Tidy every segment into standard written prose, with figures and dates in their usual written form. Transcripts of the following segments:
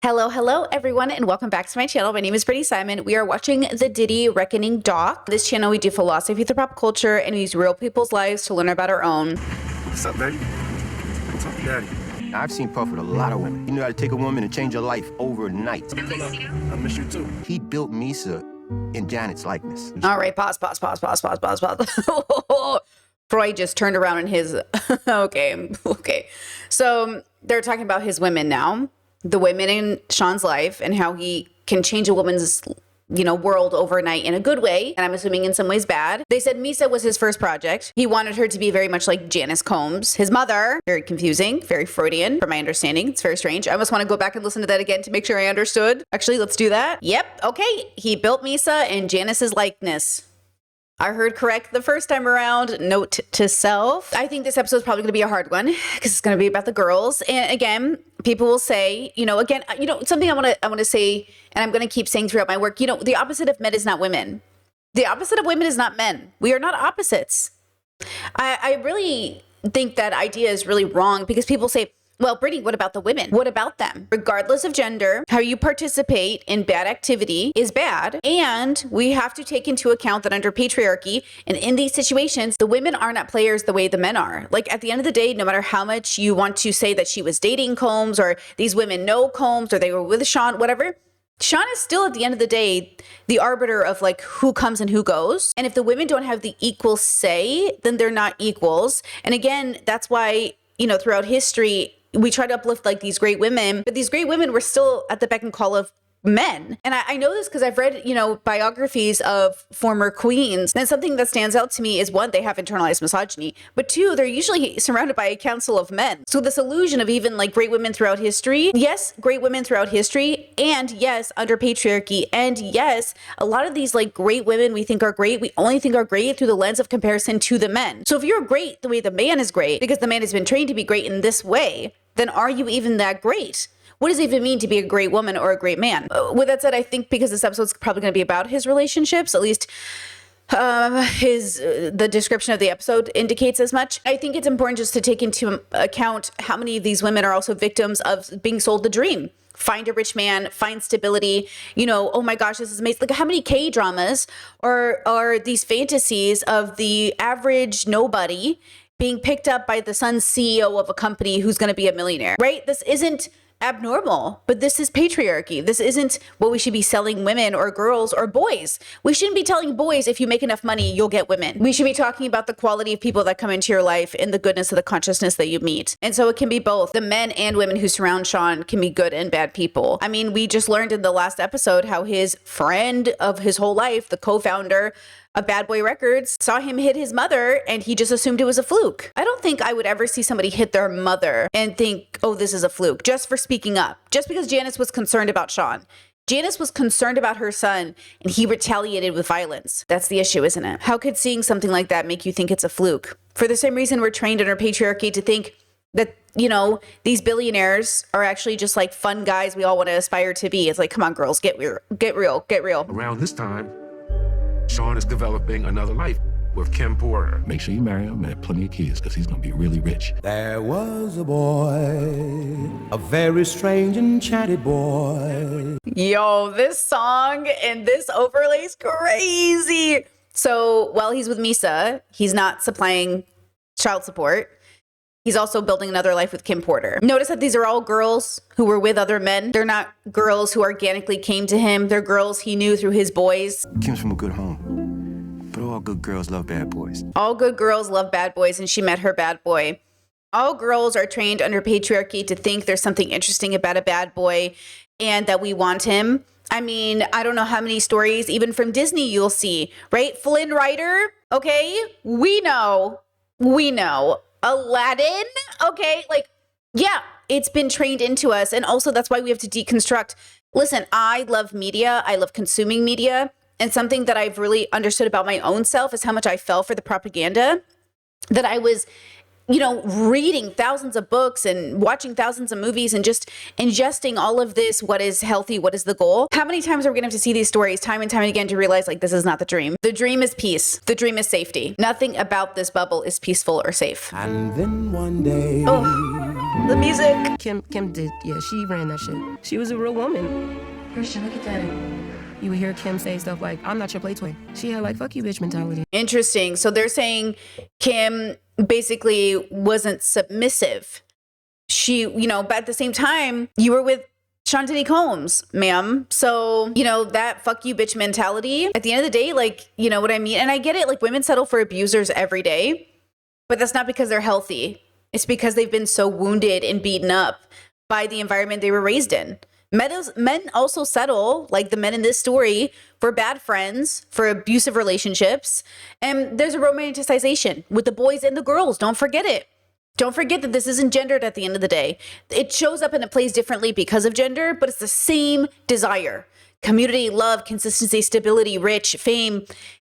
Hello everyone, and welcome back to my channel. My name is Brittany Simon. We are watching the Diddy Reckoning doc. This channel, we do philosophy through pop culture and we use real people's lives to learn about our own. What's up, baby? What's up, daddy? I've seen Puff with a lot of women. He knew how to take a woman and change her life overnight. I miss you too. He built Misa in Janet's likeness. All right, pause. Freud just turned around in his, okay. So they're talking about his women now. The women in Shyne's life and how he can change a woman's, world overnight in a good way. And I'm assuming in some ways bad. They said Misa was his first project. He wanted her to be very much like Janice Combs. His mother, very confusing, very Freudian from my understanding. It's very strange. I almost want to go back and listen to that again to make sure I understood. Actually, let's do that. Yep. Okay. He built Misa in Janice's likeness. I heard correct the first time around. Note to self. I think this episode is probably going to be a hard one because it's going to be about the girls. And again, people will say, something I want to say, and I'm going to keep saying throughout my work, the opposite of men is not women. The opposite of women is not men. We are not opposites. I really think that idea is really wrong because people say, well, Brittany, what about the women? What about them? Regardless of gender, how you participate in bad activity is bad. And we have to take into account that under patriarchy and in these situations, the women are not players the way the men are. Like at the end of the day, no matter how much you want to say that she was dating Combs or these women know Combs or they were with Shyne, whatever, Shyne is still at the end of the day, the arbiter of like who comes and who goes. And if the women don't have the equal say, then they're not equals. And again, that's why, throughout history, we try to uplift like these great women, but these great women were still at the beck and call of men. And I know this because I've read, biographies of former queens. And something that stands out to me is one, they have internalized misogyny, but two, they're usually surrounded by a council of men. So this illusion of even like great women throughout history, yes, great women throughout history, and yes, under patriarchy, and yes, a lot of these like great women we think are great, we only think are great through the lens of comparison to the men. So if you're great the way the man is great, because the man has been trained to be great in this way, then are you even that great? What does it even mean to be a great woman or a great man? With that said, I think because this episode's probably going to be about his relationships, at least the description of the episode indicates as much. I think it's important just to take into account how many of these women are also victims of being sold the dream. Find a rich man, find stability, oh my gosh, this is amazing. Like how many K-dramas are these fantasies of the average nobody being picked up by the son's CEO of a company who's going to be a millionaire, right? This isn't abnormal, but this is patriarchy. This isn't what we should be selling women or girls or boys. We shouldn't be telling boys if you make enough money, you'll get women. We should be talking about the quality of people that come into your life and the goodness of the consciousness that you meet. And so it can be both. The men and women who surround Shyne can be good and bad people. I mean, we just learned in the last episode how his friend of his whole life, the co-founder of Bad Boy Records, saw him hit his mother and he just assumed it was a fluke. I don't think I would ever see somebody hit their mother and think, oh, this is a fluke, just for speaking up. Just because Janice was concerned about Shyne. Janice was concerned about her son and he retaliated with violence. That's the issue, isn't it? How could seeing something like that make you think it's a fluke? For the same reason we're trained under patriarchy to think that, these billionaires are actually just like fun guys we all want to aspire to be. It's like, come on, girls, get real. Around this time, Shyne is developing another life with Kim Porter. Make sure you marry him and have plenty of kids because he's going to be really rich. There was a boy, a very strange enchanted boy. Yo, this song and this overlay is crazy. So while he's with Misa, he's not supplying child support. He's also building another life with Kim Porter. Notice that these are all girls who were with other men. They're not girls who organically came to him. They're girls he knew through his boys. Kim's from a good home, but all good girls love bad boys. All good girls love bad boys, and she met her bad boy. All girls are trained under patriarchy to think there's something interesting about a bad boy and that we want him. I mean, I don't know how many stories, even from Disney, you'll see, right? Flynn Rider, okay? We know. Aladdin, okay? Like, yeah, it's been trained into us. And also that's why we have to deconstruct. Listen, I love media. I love consuming media. And something that I've really understood about my own self is how much I fell for the propaganda, that I was reading thousands of books and watching thousands of movies and just ingesting all of this, what is healthy, what is the goal? How many times are we going to have to see these stories time and time again to realize like this is not the dream? The dream is peace. The dream is safety. Nothing about this bubble is peaceful or safe. And then one day, The music. Kim did, yeah, she ran that shit. She was a real woman. Christian, look at that. You would hear Kim say stuff like, I'm not your play toy. She had like, fuck you, bitch mentality. Interesting. So they're saying Kim basically wasn't submissive. She, but at the same time, you were with Sean Diddy Combs, ma'am. So, that fuck you bitch mentality, at the end of the day, like, you know what I mean? And I get it, like women settle for abusers every day, but that's not because they're healthy. It's because they've been so wounded and beaten up by the environment they were raised in. Men also settle, like the men in this story, for bad friends, for abusive relationships. And there's a romanticization with the boys and the girls. Don't forget it. Don't forget that this isn't gendered at the end of the day. It shows up and it plays differently because of gender, but it's the same desire. Community, love, consistency, stability, rich, fame.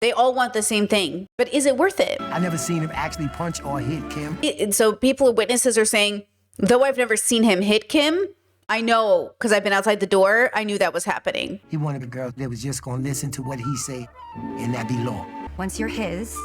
They all want the same thing. But is it worth it? I never seen him actually punch or hit Kim. So people, witnesses are saying, though I've never seen him hit Kim, I know, because I've been outside the door, I knew that was happening. He wanted a girl that was just gonna listen to what he say, and that be law. Once you're his,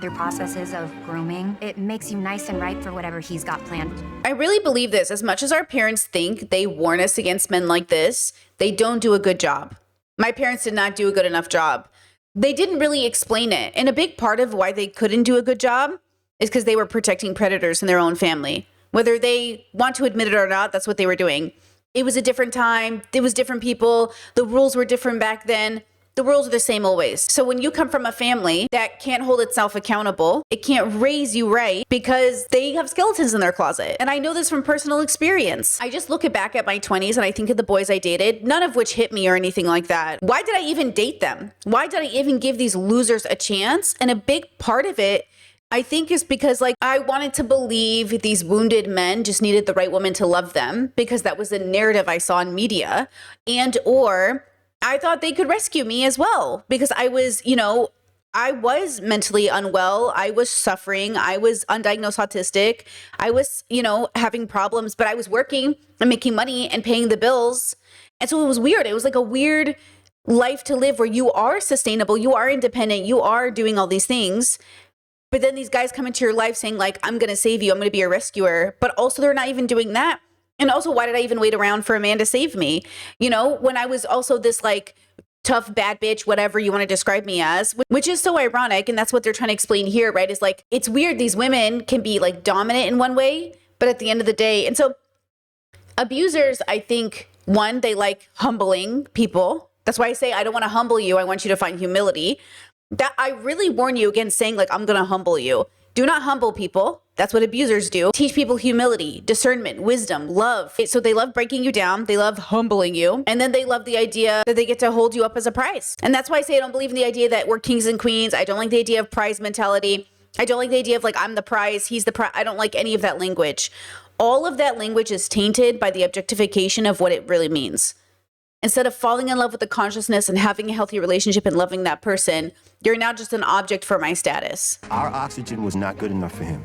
through processes of grooming, it makes you nice and ripe for whatever he's got planned. I really believe this. As much as our parents think they warn us against men like this, they don't do a good job. My parents did not do a good enough job. They didn't really explain it. And a big part of why they couldn't do a good job is because they were protecting predators in their own family. Whether they want to admit it or not, that's what they were doing. It was a different time. It was different people. The rules were different back then. The rules are the same always. So when you come from a family that can't hold itself accountable, it can't raise you right because they have skeletons in their closet. And I know this from personal experience. I just look back at my 20s and I think of the boys I dated, none of which hit me or anything like that. Why did I even date them? Why did I even give these losers a chance? And a big part of it, I think, is because like I wanted to believe these wounded men just needed the right woman to love them because that was the narrative I saw in media, and or I thought they could rescue me as well because I was, I was mentally unwell. I was suffering. I was undiagnosed autistic. I was, having problems, but I was working and making money and paying the bills. And so it was weird. It was like a weird life to live where you are sustainable, you are independent, you are doing all these things. But then these guys come into your life saying like, I'm going to save you. I'm going to be a rescuer. But also they're not even doing that. And also, why did I even wait around for a man to save me? When I was also this like tough, bad bitch, whatever you want to describe me as, which is so ironic. And that's what they're trying to explain here, right? Is like, it's weird. These women can be like dominant in one way, but at the end of the day. And so abusers, I think, one, they like humbling people. That's why I say, I don't want to humble you. I want you to find humility. That I really warn you against saying like, I'm going to humble you. Do not humble people. That's what abusers do. Teach people humility, discernment, wisdom, love. So they love breaking you down. They love humbling you. And then they love the idea that they get to hold you up as a prize. And that's why I say I don't believe in the idea that we're kings and queens. I don't like the idea of prize mentality. I don't like the idea of like, I'm the prize, he's the prize. I don't like any of that language. All of that language is tainted by the objectification of what it really means. Instead of falling in love with the consciousness and having a healthy relationship and loving that person, you're now just an object for my status. Our oxygen was not good enough for him.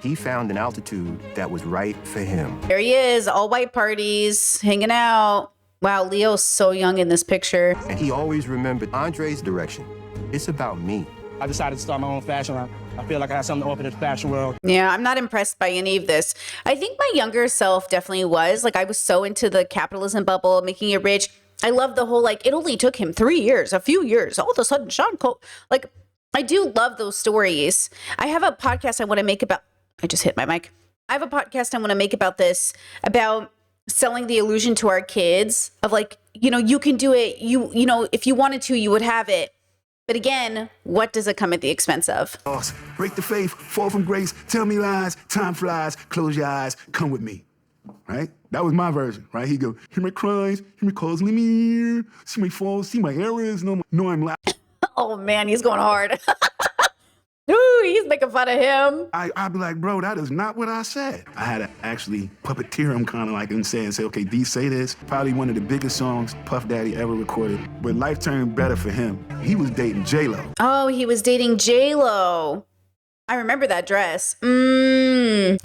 He found an altitude that was right for him. There he is, all white parties, hanging out. Wow, Leo's so young in this picture. And he always remembered Andre's direction. It's about me. I decided to start my own fashion line. I feel like I have something to offer to the fashion world. Yeah, I'm not impressed by any of this. I think my younger self definitely was. Like, I was so into the capitalism bubble, making it rich. I love the whole, like, it only took him 3 years, a few years. All of a sudden, Sean Cole. Like, I do love those stories. I have a podcast I want to make about, I just hit my mic. I have a podcast I want to make about this, about selling the illusion to our kids of like, you can do it. If you wanted to, you would have it. But again, what does it come at the expense of? Break the faith, fall from grace, tell me lies, time flies, close your eyes, come with me, right? That was my version, right? He go, hear my cries, hear my calls, let me hear, see my falls, see my errors, know I'm loud. Oh man, he's going hard. Ooh, he's making fun of him. I'd be like, bro, that is not what I said. I had to actually puppeteer him kind of like and say, okay, D, say this. Probably one of the biggest songs Puff Daddy ever recorded. But life turned better for him. He was dating J-Lo. Oh, he was dating J-Lo. I remember that dress. Ew.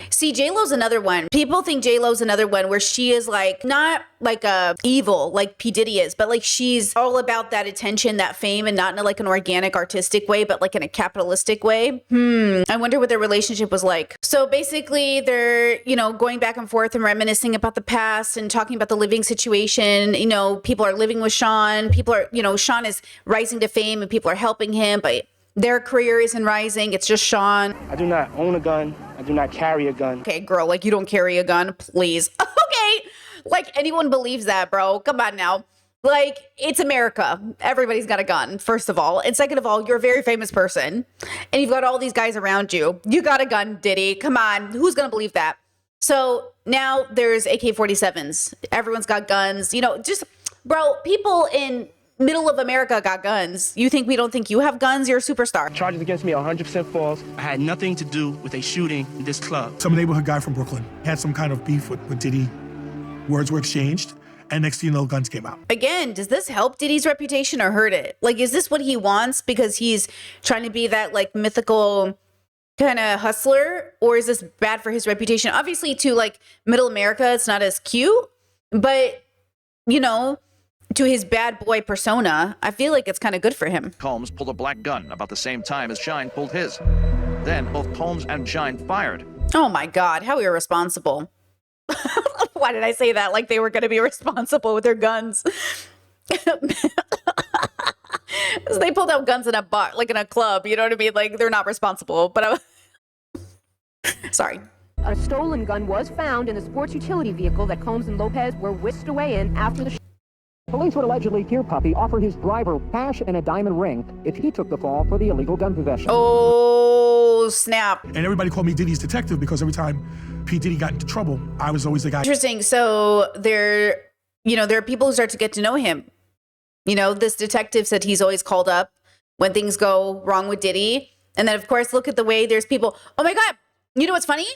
See, J-Lo's another one. People think J-Lo's another one where she is like, not like a evil like P. Diddy is, but like she's all about that attention, that fame, and not in like an organic artistic way, but like in a capitalistic way. I wonder what their relationship was like. So basically they're, you know, going back and forth and reminiscing about the past and talking about the living situation. You know, people are living with Shyne. People are, you know, Shyne is rising to fame and people are helping him, but their career isn't rising. It's just Shyne. I do not own a gun. I do not carry a gun. Okay, girl, like you don't carry a gun, please. Okay, like anyone believes that, bro. Come on now. Like, it's America. Everybody's got a gun, first of all. And second of all, you're a very famous person. And you've got all these guys around you. You got a gun, Diddy. Come on. Who's going to believe that? So now there's AK-47s. Everyone's got guns. You know, just, bro, people in middle of America got guns. You think we don't think you have guns? You're a superstar. Charges against me are 100% false. I had nothing to do with a shooting in this club. Some neighborhood guy from Brooklyn had some kind of beef with Diddy. Words were exchanged. And next thing you know, guns came out. Again, does this help Diddy's reputation or hurt it? Like, is this what he wants because he's trying to be that like mythical kind of hustler? Or is this bad for his reputation? Obviously, to like middle America, it's not as cute. But, you know, to his bad boy persona, I feel like it's kind of good for him. Combs pulled a black gun about the same time as Shyne pulled his. Then both Combs and Shyne fired. Oh my God, how irresponsible. Why did I say that? Like they were going to be responsible with their guns. So they pulled out guns in a bar, like in a club. You know what I mean? Like they're not responsible. But sorry. A stolen gun was found in a sports utility vehicle that Combs and Lopez were whisked away in after the. Police would allegedly hear Puffy offer his driver cash and a diamond ring if he took the fall for the illegal gun possession. Oh, snap. And everybody called me Diddy's detective because every time P. Diddy got into trouble, I was always the guy. Interesting. So there are people who start to get to know him. You know, this detective said he's always called up when things go wrong with Diddy. And then, of course, look at the way there's people. Oh, my God. You know what's funny?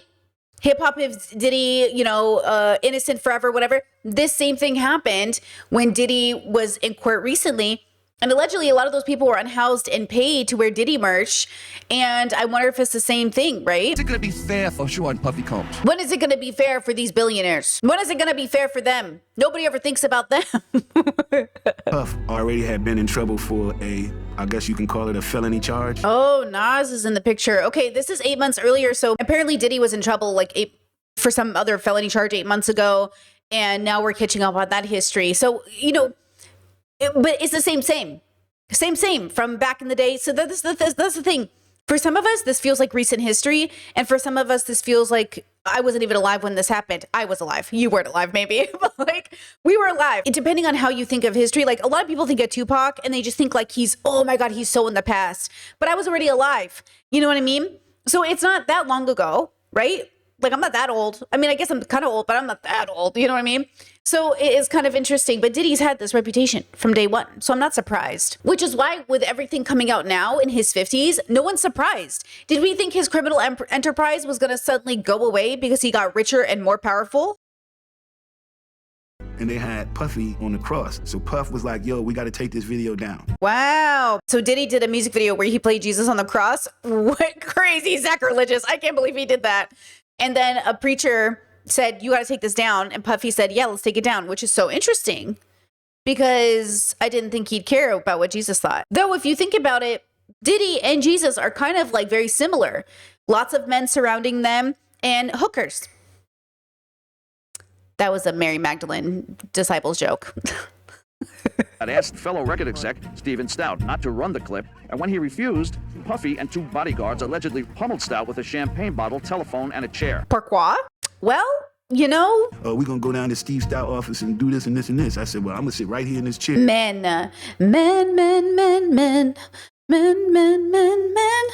Hip hop is Diddy, you know, innocent forever, whatever. This same thing happened when Diddy was in court recently. And allegedly, a lot of those people were unhoused and paid to wear Diddy merch. And I wonder if it's the same thing, right? Is it going to be fair for Shyne Puffy Combs? When is it going to be fair for these billionaires? When is it going to be fair for them? Nobody ever thinks about them. Puff already had been in trouble for I guess you can call it a felony charge. Oh, Nas is in the picture. Okay, this is 8 months earlier. So apparently Diddy was in trouble for some other felony charge 8 months ago. And now we're catching up on that history. So, you know, but it's the same from back in the day. So that's the thing. For some of us, this feels like recent history. And for some of us, this feels like I wasn't even alive when this happened. I was alive. You weren't alive, maybe. But like, we were alive. And depending on how you think of history, like a lot of people think of Tupac and they just think like oh my God, he's so in the past. But I was already alive. You know what I mean? So it's not that long ago, right? Like, I'm not that old. I mean, I guess I'm kind of old, but I'm not that old. You know what I mean? So it is kind of interesting. But Diddy's had this reputation from day one. So I'm not surprised. Which is why with everything coming out now in his 50s, no one's surprised. Did we think his criminal enterprise was going to suddenly go away because he got richer and more powerful? And they had Puffy on the cross. So Puff was like, yo, we got to take this video down. Wow. So Diddy did a music video where he played Jesus on the cross? What crazy sacrilegious. I can't believe he did that. And then a preacher said, you got to take this down. And Puffy said, yeah, let's take it down, which is so interesting because I didn't think he'd care about what Jesus thought. Though, if you think about it, Diddy and Jesus are kind of like very similar. Lots of men surrounding them and hookers. That was a Mary Magdalene disciples joke. I asked fellow record exec Steven Stout not to run the clip, and when he refused, Puffy and two bodyguards allegedly pummeled Stout with a champagne bottle, telephone, and a chair. Pourquoi? Well, you know... we're going to go down to Steve Stout office and do this and this and this. I said, well, I'm going to sit right here in this chair. Men.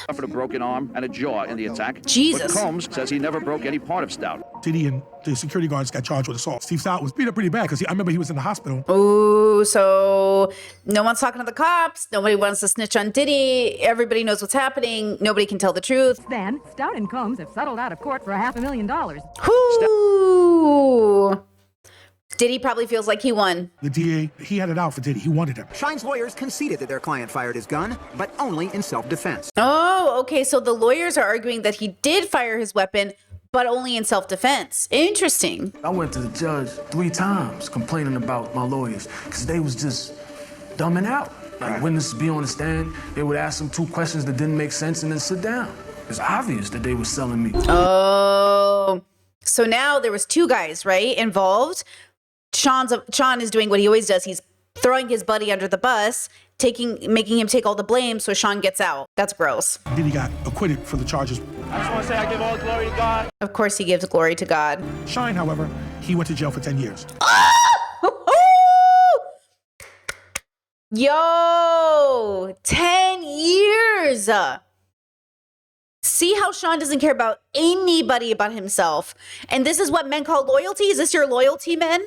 Suffered a broken arm and a jaw in the attack. Jesus. But Combs says he never broke any part of Stout. Diddy and the security guards got charged with assault. Steve Stout was beat up pretty bad because I remember he was in the hospital. Ooh, so no one's talking to the cops. Nobody wants to snitch on Diddy. Everybody knows what's happening. Nobody can tell the truth. Then, Stout and Combs have settled out of court for $500,000. Ooh. Diddy probably feels like he won. The DA, he had it out for Diddy. He wanted him. Shyne's lawyers conceded that their client fired his gun, but only in self-defense. Oh, okay. So the lawyers are arguing that he did fire his weapon, but only in self-defense. Interesting. I went to the judge 3 times complaining about my lawyers because they was just dumbing out. Like witnesses be on the stand, they would ask them 2 questions that didn't make sense and then sit down. It's obvious that they were selling me. Oh, so now there was 2 guys, right, involved. Sean is doing what he always does. He's throwing his buddy under the bus, making him take all the blame so Sean gets out. That's gross. Diddy got acquitted for the charges. I just want to say I give all glory to God. Of course he gives glory to God. Shyne, however, he went to jail for 10 years. Yo, 10 years. See how Sean doesn't care about anybody but himself. And this is what men call loyalty? Is this your loyalty, men?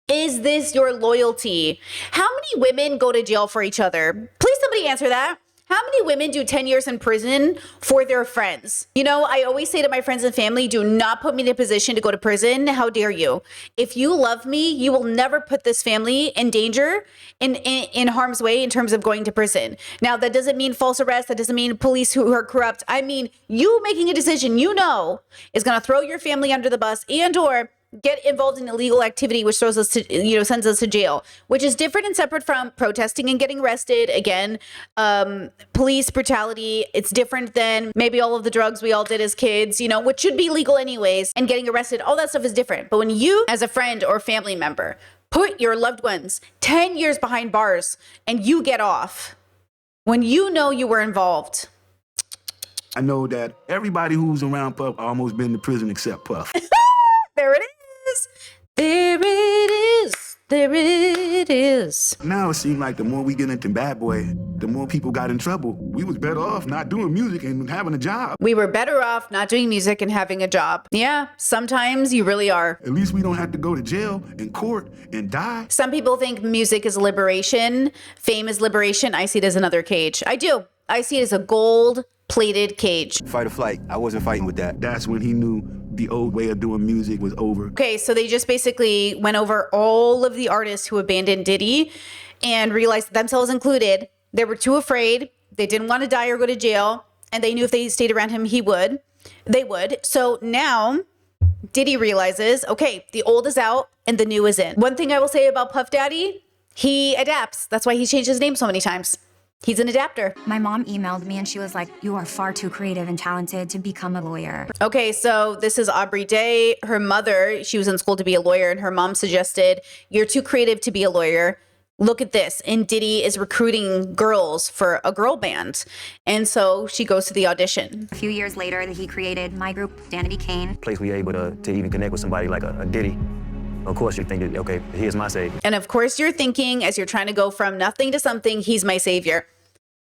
Is this your loyalty? How many women go to jail for each other? Please somebody answer that. How many women do 10 years in prison for their friends? You know, I always say to my friends and family, do not put me in a position to go to prison. How dare you? If you love me, you will never put this family in danger, in harm's way in terms of going to prison. Now, that doesn't mean false arrest. That doesn't mean police who are corrupt. I mean, you making a decision you know is going to throw your family under the bus and or get involved in illegal activity, which throws us to, sends us to jail, which is different and separate from protesting and getting arrested. Again, police brutality. It's different than maybe all of the drugs we all did as kids, which should be legal anyways, and getting arrested. All that stuff is different. But when you, as a friend or family member, put your loved ones 10 years behind bars and you get off when you know you were involved. I know that everybody who's around Puff almost been to prison except Puff. There it is. There it is. There it is. Now it seems like the more we get into Bad Boy, the more people got in trouble. We was better off not doing music and having a job. We were better off not doing music and having a job. Yeah, sometimes you really are. At least we don't have to go to jail and court and die. Some people think music is liberation, fame is liberation. I see it as another cage. I do. I see it as a gold-plated cage. Fight or flight. I wasn't fighting with that. That's when he knew the old way of doing music was over. Okay, so they just basically went over all of the artists who abandoned Diddy and realized, themselves included, they were too afraid. They didn't want to die or go to jail. And they knew if they stayed around him, they would. So now Diddy realizes, okay, the old is out and the new is in. One thing I will say about Puff Daddy, he adapts. That's why he's changed his name so many times. He's an adapter. My mom emailed me and she was like, you are far too creative and talented to become a lawyer. Okay, so this is Aubrey Day. Her mother, she was in school to be a lawyer, and her mom suggested, you're too creative to be a lawyer. Look at this. And Diddy is recruiting girls for a girl band. And so she goes to the audition. A few years later, he created my group, Danity Kane. Place where you're able to even connect with somebody like a Diddy. Of course you're thinking, okay, here's my savior. And of course you're thinking, as you're trying to go from nothing to something, he's my savior.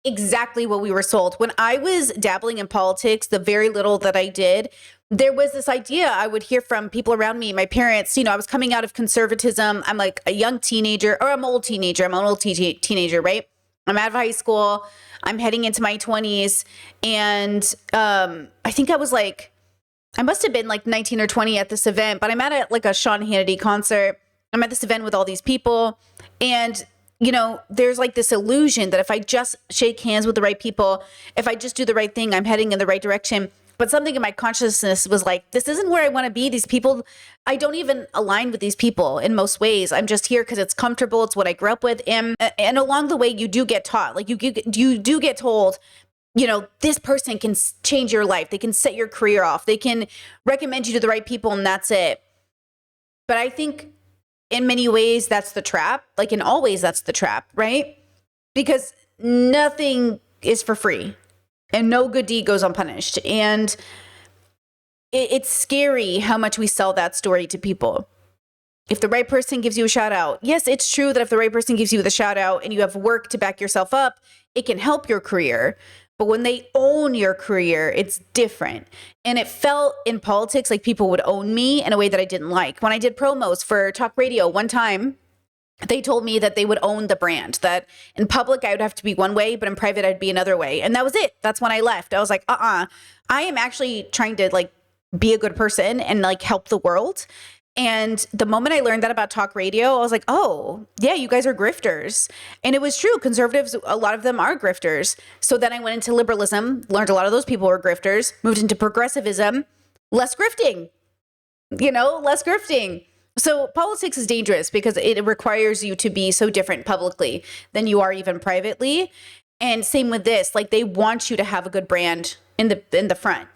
Exactly what we were sold. When I was dabbling in politics, the very little that I did, there was this idea I would hear from people around me, my parents. I was coming out of conservatism. I'm like a young teenager, or I'm an old teenager. I'm an old teenager, right? I'm out of high school. I'm heading into my 20s. And I think I must have been like 19 or 20 at this event, but I'm at like a Sean Hannity concert. I'm at this event with all these people. And there's like this illusion that if I just shake hands with the right people, if I just do the right thing, I'm heading in the right direction. But something in my consciousness was like, this isn't where I want to be. These people, I don't even align with these people in most ways. I'm just here because it's comfortable. It's what I grew up with. And along the way, you do get taught, like you do get told, this person can change your life. They can set your career off. They can recommend you to the right people, and that's it. But I think in many ways, that's the trap. Like in all ways, that's the trap, right? Because nothing is for free and no good deed goes unpunished. And it's scary how much we sell that story to people. If the right person gives you a shout out, yes, it's true that if the right person gives you the shout out and you have work to back yourself up, it can help your career. But when they own your career, it's different. And it felt in politics like people would own me in a way that I didn't like. When I did promos for talk radio one time, they told me that they would own the brand, that in public I would have to be one way, but in private I'd be another way. And that was it. That's when I left. I was like, I am actually trying to like be a good person and like help the world. And the moment I learned that about talk radio, I was like, oh, yeah, you guys are grifters. And it was true. Conservatives, a lot of them are grifters. So then I went into liberalism, learned a lot of those people were grifters, moved into progressivism, less grifting, less grifting. So politics is dangerous because it requires you to be so different publicly than you are even privately. And same with this, like they want you to have a good brand in the front.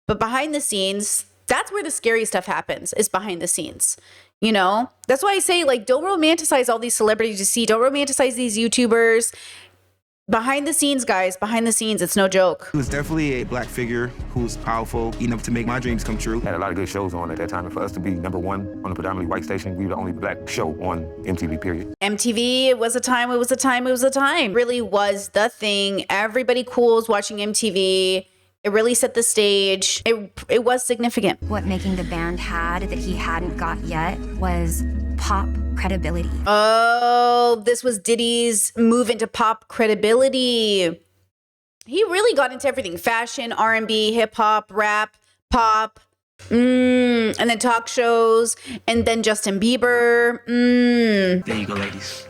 But behind the scenes, that's where the scary stuff happens, is behind the scenes. That's why I say, like, don't romanticize all these celebrities you see. Don't romanticize these YouTubers. Behind the scenes, guys, behind the scenes, it's no joke. He was definitely a black figure who's powerful enough to make my dreams come true. Had a lot of good shows on at that time, and for us to be number one on a predominantly white station, we were the only black show on MTV, period. MTV, it was a time. Really was the thing. Everybody cool was watching MTV. It really set the stage. It was significant. What Making the Band had that he hadn't got yet was pop credibility. Oh, this was Diddy's move into pop credibility. He really got into everything. Fashion, R&B, hip hop, rap, pop, and then talk shows, and then Justin Bieber. There you go, ladies.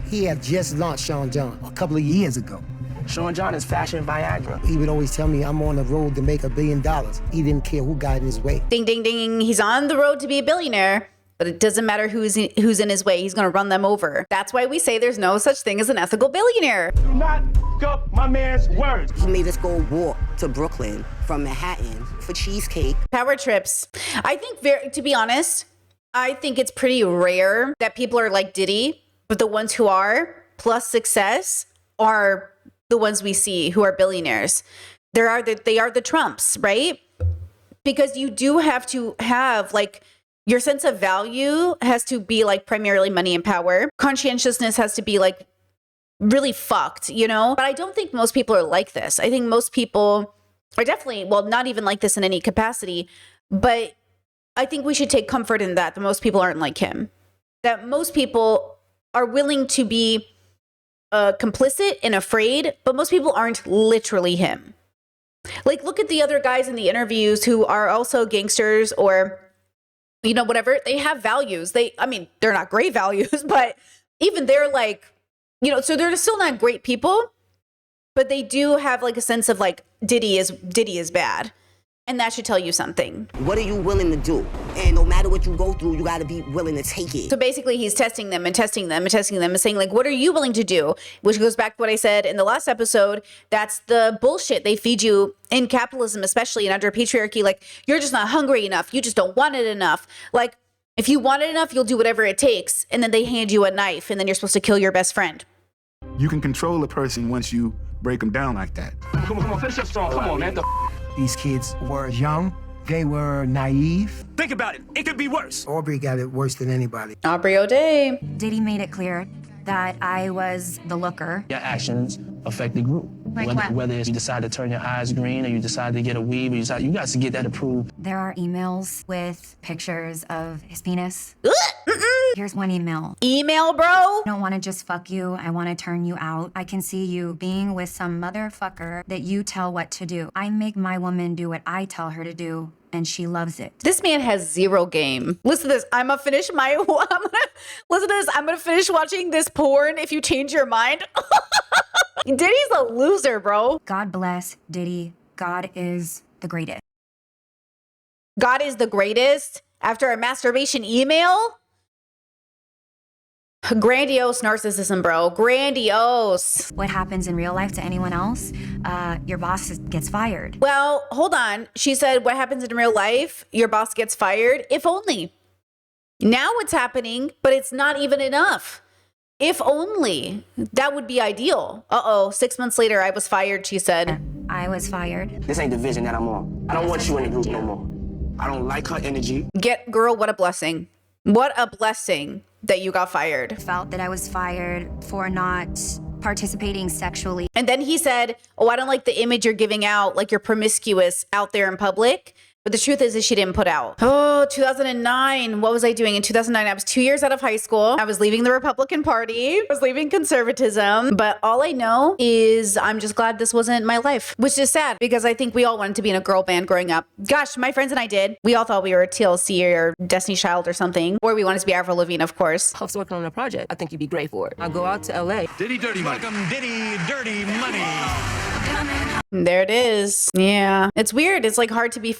He had just launched Sean John a couple of years ago. Sean John is fashion Viagra. He would always tell me I'm on the road to make $1 billion. He didn't care who got in his way. Ding, ding, ding. He's on the road to be a billionaire, but it doesn't matter who's in his way. He's going to run them over. That's why we say there's no such thing as an ethical billionaire. Do not up my man's words. He made us go walk to Brooklyn from Manhattan for cheesecake. Power trips. I think, to be honest, I think it's pretty rare that people are like Diddy, but the ones who are, plus success, are the ones we see who are billionaires. They are the Trumps, right? Because you do have to have, like, your sense of value has to be like primarily money and power. Conscientiousness has to be like really fucked, But I don't think most people are like this. I think most people are definitely, well, not even like this in any capacity, but I think we should take comfort in that most people aren't like him. That most people are willing to be complicit and afraid, but most people aren't literally him. Like, look at the other guys in the interviews who are also gangsters or, whatever. They have values. They're not great values, but even they're like, so they're still not great people, but they do have like a sense of like Diddy is bad. And that should tell you something. What are you willing to do? And no matter what you go through, you got to be willing to take it. So basically, he's testing them and testing them and testing them and saying, like, what are you willing to do? Which goes back to what I said in the last episode. That's the bullshit they feed you in capitalism, especially and under patriarchy. Like, you're just not hungry enough. You just don't want it enough. Like, if you want it enough, you'll do whatever it takes. And then they hand you a knife and then you're supposed to kill your best friend. You can control a person once you break them down like that. Come on, finish up strong. Come on, man. These kids were young. They were naive. Think about it. It could be worse. Aubrey got it worse than anybody. Aubrey O'Day. Diddy made it clear that I was the looker. Your actions affect the group. Like what? Whether it's you decide to turn your eyes green or you decide to get a weave, or you got to get that approved. There are emails with pictures of his penis. Here's one email. Email, bro? I don't want to just fuck you. I want to turn you out. I can see you being with some motherfucker that you tell what to do. I make my woman do what I tell her to do, and she loves it. This man has zero game. Listen to this. I'm gonna finish watching this porn if you change your mind. Diddy's a loser, bro. God bless Diddy. God is the greatest. God is the greatest? After a masturbation email? Grandiose narcissism, bro. Grandiose. What happens in real life to anyone else? Your boss gets fired. Well, hold on. She said, what happens in real life? Your boss gets fired? If only. Now it's happening, but it's not even enough. If only. That would be ideal. 6 months later, I was fired, she said. I was fired. This ain't the vision that I'm on. I don't want you in the group no more. I don't like her energy. Girl, what a blessing. What a blessing that you got fired. I felt that I was fired for not participating sexually. And then he said, I don't like the image you're giving out, like you're promiscuous out there in public. But the truth is she didn't put out. Oh, 2009. What was I doing in 2009? I was 2 years out of high school. I was leaving the Republican Party. I was leaving conservatism. But all I know is I'm just glad this wasn't my life, which is sad because I think we all wanted to be in a girl band growing up. Gosh, my friends and I did. We all thought we were TLC or Destiny's Child or something. Or we wanted to be Avril Lavigne, of course. Puff's working on a project. I think you'd be great for it. I'll go out to LA. Diddy Dirty Money. Welcome, Diddy Dirty Money. There it is. Yeah. It's weird. It's like hard to be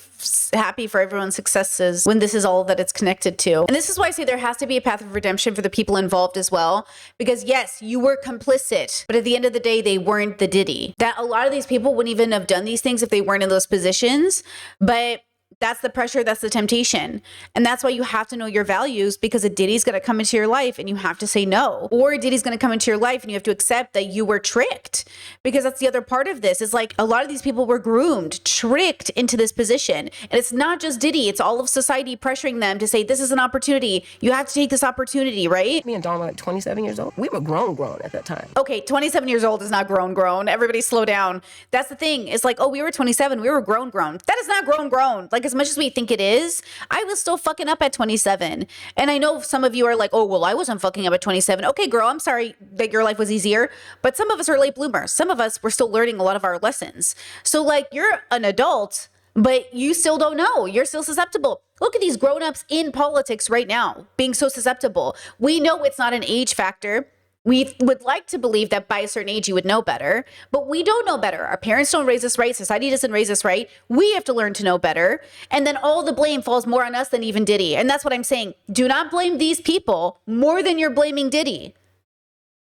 happy for everyone's successes when this is all that it's connected to. And this is why I say there has to be a path of redemption for the people involved as well. Because yes, you were complicit, but at the end of the day, they weren't the Diddy. That a lot of these people wouldn't even have done these things if they weren't in those positions. But that's the pressure, that's the temptation. And that's why you have to know your values, because a Diddy's going to come into your life and you have to say no. Or a Diddy's going to come into your life and you have to accept that you were tricked. Because that's the other part of this. It's like a lot of these people were groomed, tricked into this position. And it's not just Diddy, it's all of society pressuring them to say, this is an opportunity. You have to take this opportunity, right? Me and Dawn were like 27 years old. We were grown at that time. Okay, 27 years old is not grown. Everybody slow down. That's the thing. It's like, oh, we were 27. We were grown. That is not grown. Like, as much as we think it is, I was still fucking up at 27. And I know some of you are like, oh, well, I wasn't fucking up at 27. Okay, girl, I'm sorry that your life was easier. But some of us are late bloomers. Some of us were still learning a lot of our lessons. So like, you're an adult, but you still don't know. You're still susceptible. Look at these grown-ups in politics right now being so susceptible. We know it's not an age factor. We would like to believe that by a certain age you would know better, but we don't know better. Our parents don't raise us right. Society doesn't raise us right. We have to learn to know better. And then all the blame falls more on us than even Diddy. And that's what I'm saying. Do not blame these people more than you're blaming Diddy.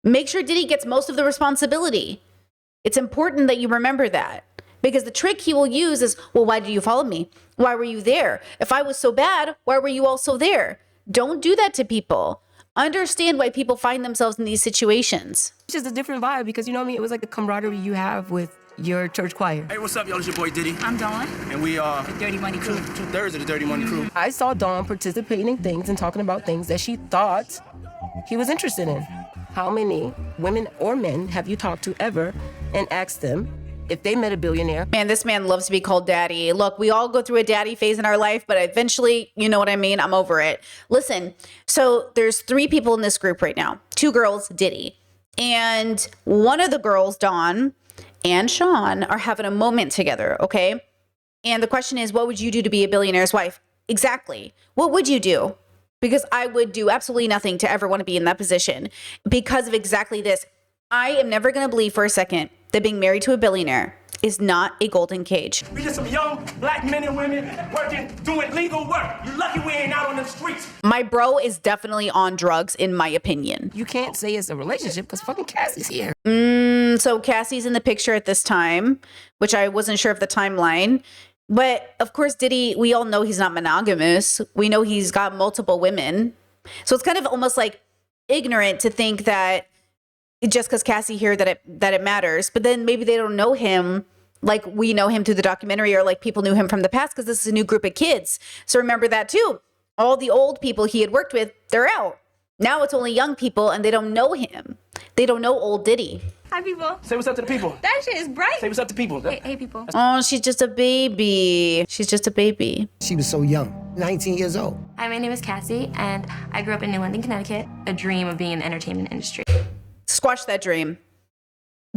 Make sure Diddy gets most of the responsibility. It's important that you remember that. Because the trick he will use is, well, why did you follow me? Why were you there? If I was so bad, why were you also there? Don't do that to people. Understand why people find themselves in these situations. It's just a different vibe because, you know what I mean? It was like the camaraderie you have with your church choir. Hey, what's up, y'all? It's your boy Diddy. I'm Dawn. And we are the Dirty Money Crew. Two-thirds of the Dirty Money Crew. I saw Dawn participating in things and talking about things that she thought he was interested in. How many women or men have you talked to ever and asked them if they met a billionaire? Man, this man loves to be called daddy. Look, we all go through a daddy phase in our life, but eventually, you know what I mean? I'm over it. Listen, so there's 3 people in this group right now. 2 girls, Diddy. And one of the girls, Dawn, and Shyne are having a moment together, okay? And the question is, what would you do to be a billionaire's wife? Exactly. What would you do? Because I would do absolutely nothing to ever want to be in that position because of exactly this. I am never going to believe for a second that being married to a billionaire is not a golden cage. We just some young black men and women working, doing legal work. You lucky we ain't out on the streets. My bro is definitely on drugs, in my opinion. You can't say it's a relationship because fucking Cassie's here. So Cassie's in the picture at this time, which I wasn't sure of the timeline. But of course, Diddy, we all know he's not monogamous. We know he's got multiple women. So it's kind of almost like ignorant to think that just because Cassie here that it matters. But then maybe they don't know him like we know him through the documentary or like people knew him from the past because this is a new group of kids. So remember that too. All the old people he had worked with, they're out. Now it's only young people and they don't know him. They don't know old Diddy. Hi, people. Say what's up to the people. That shit is bright. Say what's up to people. Hey, people. Oh, she's just a baby. She's just a baby. She was so young, 19 years old. Hi, my name is Cassie, and I grew up in New London, Connecticut. A dream of being in the entertainment industry. Squash that dream.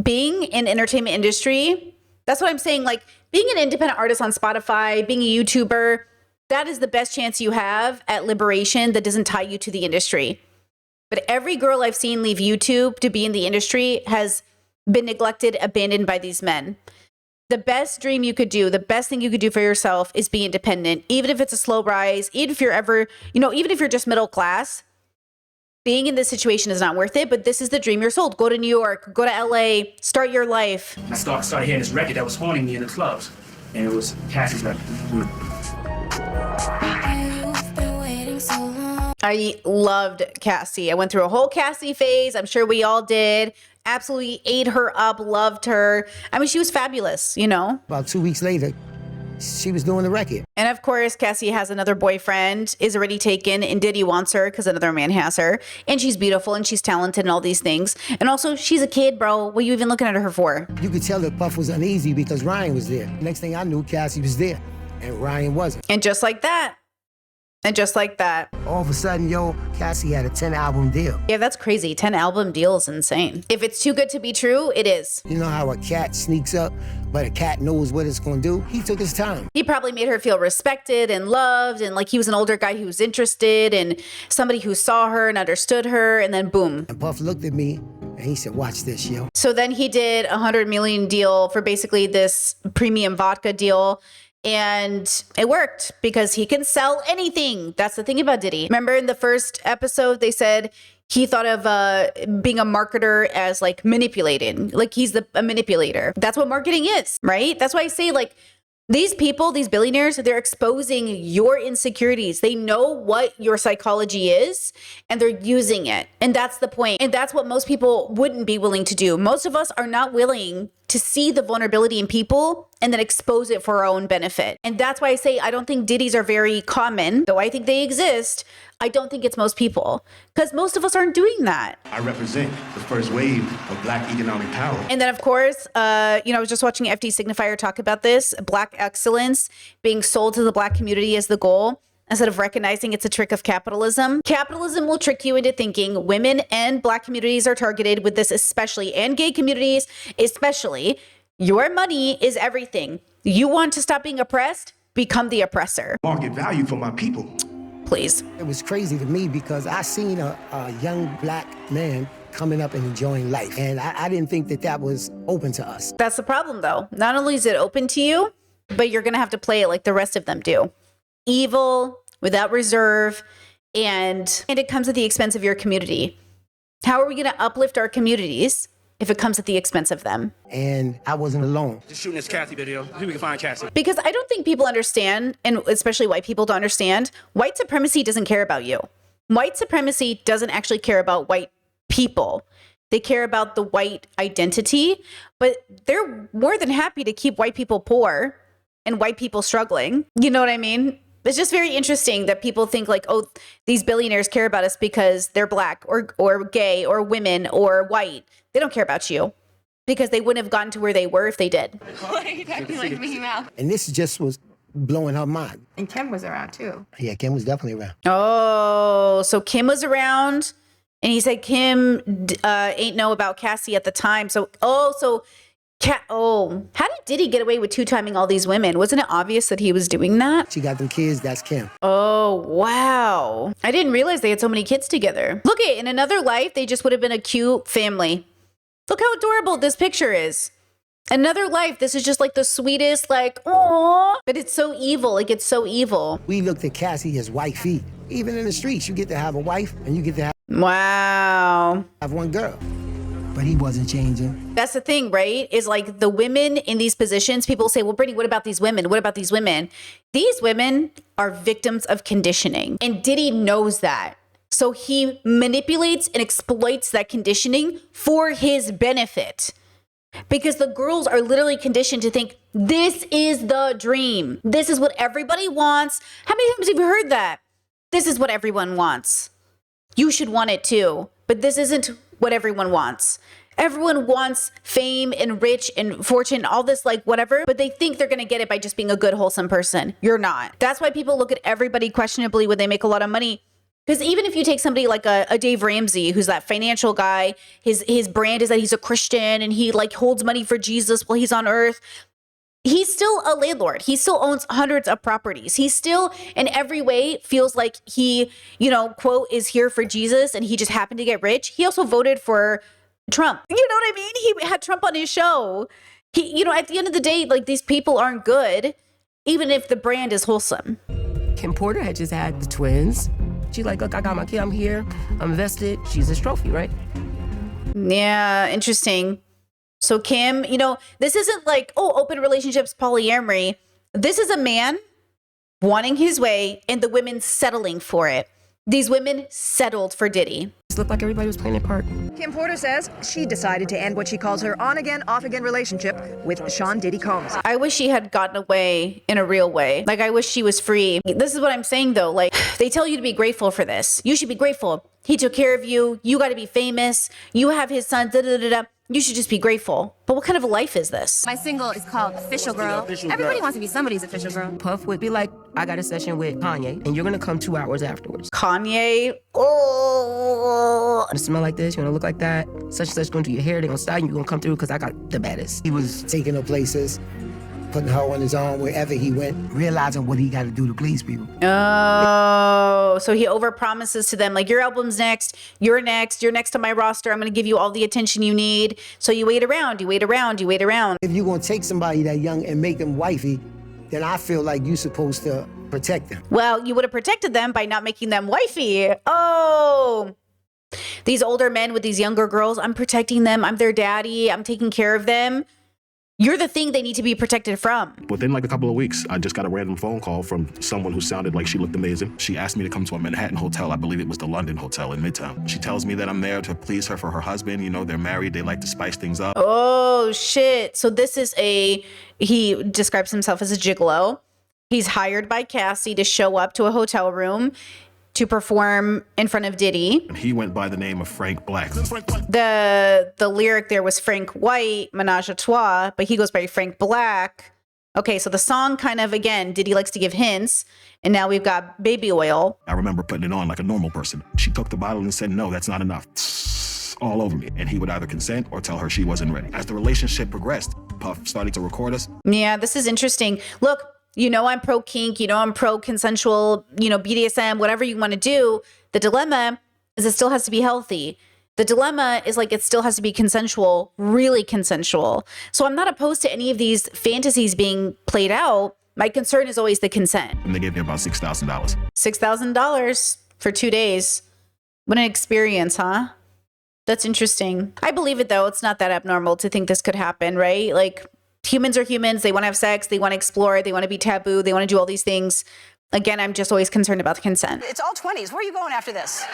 Being in entertainment industry, that's what I'm saying. Like being an independent artist on Spotify, being a YouTuber, that is the best chance you have at liberation that doesn't tie you to the industry. But every girl I've seen leave YouTube to be in the industry has been neglected, abandoned by these men. The best dream you could do, the best thing you could do for yourself is be independent. Even if it's a slow rise, even if you're ever, even if you're just middle class, being in this situation is not worth it, but this is the dream you're sold. Go to New York, go to LA, start your life. I started hearing this record that was haunting me in the clubs, and it was Cassie's record. I loved Cassie. I went through a whole Cassie phase. I'm sure we all did. Absolutely ate her up, loved her. I mean, she was fabulous, About 2 weeks later, she was doing the record. And of course, Cassie has another boyfriend, is already taken, and Diddy wants her because another man has her. And she's beautiful and she's talented and all these things. And also, she's a kid, bro. What are you even looking at her for? You could tell that Puff was uneasy because Ryan was there. Next thing I knew, Cassie was there. and Ryan wasn't. And just like that. And just like that. All of a sudden, yo, Cassie had a 10-album deal. Yeah, that's crazy. 10-album deal is insane. If it's too good to be true, it is. You know how a cat sneaks up, but a cat knows what it's gonna do? He took his time. He probably made her feel respected and loved, and like he was an older guy who was interested, and somebody who saw her and understood her, and then boom. And Puff looked at me, and he said, watch this, yo. So then he did a $100 million deal for basically this premium vodka deal. And it worked because he can sell anything. That's the thing about Diddy. Remember in the first episode, they said he thought of being a marketer as like manipulating, like he's a manipulator. That's what marketing is, right? That's why I say like these people, these billionaires, they're exposing your insecurities. They know what your psychology is and they're using it. And that's the point. And that's what most people wouldn't be willing to do. Most of us are not willing to see the vulnerability in people and then expose it for our own benefit. And that's why I say I don't think Diddy's are very common, though I think they exist. I don't think it's most people because most of us aren't doing that. I represent the first wave of Black economic power. And then, of course, I was just watching FD Signifier talk about this, Black excellence being sold to the Black community as the goal. Instead of recognizing it's a trick of capitalism. Capitalism will trick you into thinking women and Black communities are targeted with this especially, and gay communities especially. Your money is everything. You want to stop being oppressed? Become the oppressor. Market value for my people. Please. It was crazy to me because I seen a young Black man coming up and enjoying life. And I didn't think that was open to us. That's the problem though. Not only is it open to you, but you're gonna have to play it like the rest of them do. Evil, without reserve, and it comes at the expense of your community. How are we going to uplift our communities if it comes at the expense of them? And I wasn't alone. Just shooting this Cassie video. See if we can find Cassie. Because I don't think people understand, and especially white people don't understand, white supremacy doesn't care about you. White supremacy doesn't actually care about white people. They care about the white identity, but they're more than happy to keep white people poor and white people struggling. You know what I mean? It's just very interesting that people think like, oh, these billionaires care about us because they're Black or gay or women or white. They don't care about you because they wouldn't have gotten to where they were if they did. And this just was blowing her mind. And Kim was around too. Yeah, Kim was definitely around. Oh, so Kim was around and he said Kim ain't know about Cassie at the time. So how did Diddy get away with two-timing all these women? Wasn't it obvious that he was doing that? She got them kids, that's Kim. Oh, wow. I didn't realize they had so many kids together. Look in another life, they just would have been a cute family. Look how adorable this picture is. Another life, this is just like the sweetest, like, aww. But it's so evil, it gets so evil. We looked at Cassie as wifey. Even in the streets, you get to have a wife and you get to have one girl. But he wasn't changing. That's the thing, right? Is like the women in these positions, people say, well, Brittany, what about these women? What about these women? These women are victims of conditioning. And Diddy knows that. So he manipulates and exploits that conditioning for his benefit. Because the girls are literally conditioned to think, this is the dream. This is what everybody wants. How many times have you heard that? This is what everyone wants. You should want it too. But this isn't what everyone wants. Everyone wants fame and rich and fortune, all this like whatever, but they think they're going to get it by just being a good, wholesome person. You're not. That's why people look at everybody questionably when they make a lot of money. Because even if you take somebody like a Dave Ramsey, who's that financial guy, his brand is that he's a Christian and he like holds money for Jesus while he's on earth. He's still a landlord. He still owns hundreds of properties. He still, in every way, feels like he, quote, is here for Jesus and he just happened to get rich. He also voted for Trump. You know what I mean? He had Trump on his show. He, at the end of the day, like these people aren't good, even if the brand is wholesome. Kim Porter had just had the twins. She like, look, I got my kid. I'm here. I'm invested. She's his trophy, right? Yeah, interesting. So Kim, this isn't like, open relationships, polyamory. This is a man wanting his way and the women settling for it. These women settled for Diddy. It looked like everybody was playing their part. Kim Porter says she decided to end what she calls her on-again, off-again relationship with Sean Diddy Combs. I wish she had gotten away in a real way. Like, I wish she was free. This is what I'm saying, though. Like, they tell you to be grateful for this. You should be grateful. He took care of you. You got to be famous. You have his son, da-da-da-da. You should just be grateful. But what kind of a life is this? My single is called Official Girl. Everybody wants to be somebody's official girl. Puff would be like, I got a session with Kanye, and you're gonna come 2 hours afterwards. Kanye? Oh. You smell like this, you wanna look like that. Such and such gonna do your hair, they gonna style you, you gonna come through because I got the baddest. He was taking her places, putting her on his own wherever he went, realizing what he got to do to please people. Oh, so he overpromises to them, like, your album's next, you're next on my roster, I'm gonna give you all the attention you need. So you wait around, you wait around, you wait around. If you're gonna take somebody that young and make them wifey, then I feel like you're supposed to protect them. Well, you would have protected them by not making them wifey. Oh, these older men with these younger girls, I'm protecting them, I'm their daddy, I'm taking care of them. You're the thing they need to be protected from. Within like a couple of weeks, I just got a random phone call from someone who sounded like she looked amazing. She asked me to come to a Manhattan hotel. I believe it was the London Hotel in Midtown. She tells me that I'm there to please her for her husband. You know, they're married. They like to spice things up. Oh, shit. So this is he describes himself as a gigolo. He's hired by Cassie to show up to a hotel room to perform in front of Diddy. And he went by the name of Frank Black. The lyric there was Frank White, Menage a Trois, but he goes by Frank Black. Okay, so the song kind of, again, Diddy likes to give hints, and now we've got Baby Oil. I remember putting it on like a normal person. She took the bottle and said, no, that's not enough. All over me. And he would either consent or tell her she wasn't ready. As the relationship progressed, Puff started to record us. Yeah, this is interesting. Look, you know I'm pro kink, you know I'm pro consensual, you know, BDSM, whatever you want to do. The dilemma is it still has to be healthy. The dilemma is like it still has to be consensual, really consensual. So I'm not opposed to any of these fantasies being played out. My concern is always the consent. And they gave me about $6,000. $6,000 for 2 days. What an experience, huh? That's interesting. I believe it though. It's not that abnormal to think this could happen, right? Like, humans are humans. They want to have sex. They want to explore. They want to be taboo. They want to do all these things. Again, I'm just always concerned about the consent. It's all 20s. Where are you going after this?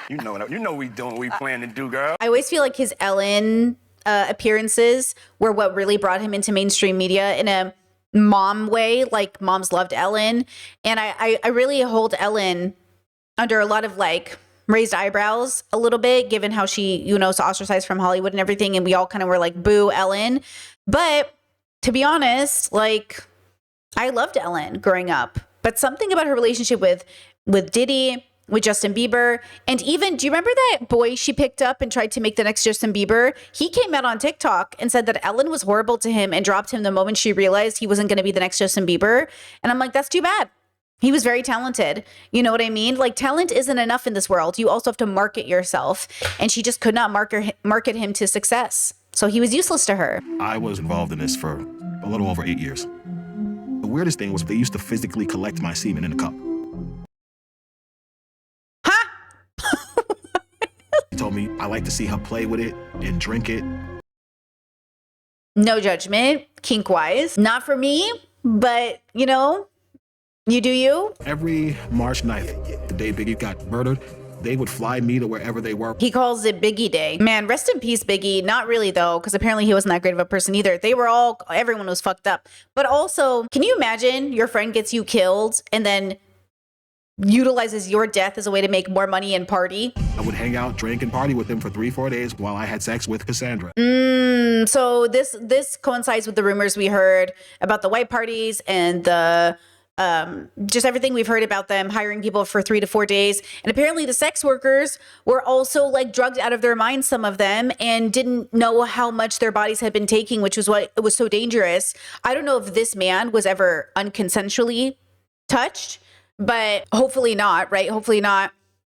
You know we doing what we plan to do, girl. I always feel like his Ellen appearances were what really brought him into mainstream media in a mom way. Like, moms loved Ellen. And I really hold Ellen under a lot of like raised eyebrows a little bit, given how she, you know, is ostracized from Hollywood and everything. And we all kind of were like, boo, Ellen. But to be honest, like, I loved Ellen growing up, but something about her relationship with Diddy, with Justin Bieber, and even, do you remember that boy she picked up and tried to make the next Justin Bieber? He came out on TikTok and said that Ellen was horrible to him and dropped him the moment she realized he wasn't going to be the next Justin Bieber. And I'm like, that's too bad. He was very talented. You know what I mean? Like, talent isn't enough in this world. You also have to market yourself. And she just could not market him to success. So he was useless to her. I was involved in this for a little over 8 years. The weirdest thing was they used to physically collect my semen in a cup. Huh? He told me I like to see her play with it and drink it. No judgment, kink-wise. Not for me, but, you know, you do you. Every March 9th, the day Biggie got murdered, they would fly me to wherever they were. He calls it Biggie Day. Man, rest in peace, Biggie. Not really, though, because apparently he wasn't that great of a person either. Everyone was fucked up. But also, can you imagine your friend gets you killed and then utilizes your death as a way to make more money and party? I would hang out, drink, and party with him for 3-4 days while I had sex with Cassandra. So this coincides with the rumors we heard about the white parties and the just everything we've heard about them hiring people for 3 to 4 days. And apparently the sex workers were also like drugged out of their minds, some of them, and didn't know how much their bodies had been taking, which was what it was so dangerous. I don't know if this man was ever unconsensually touched, but hopefully not, right? Hopefully not.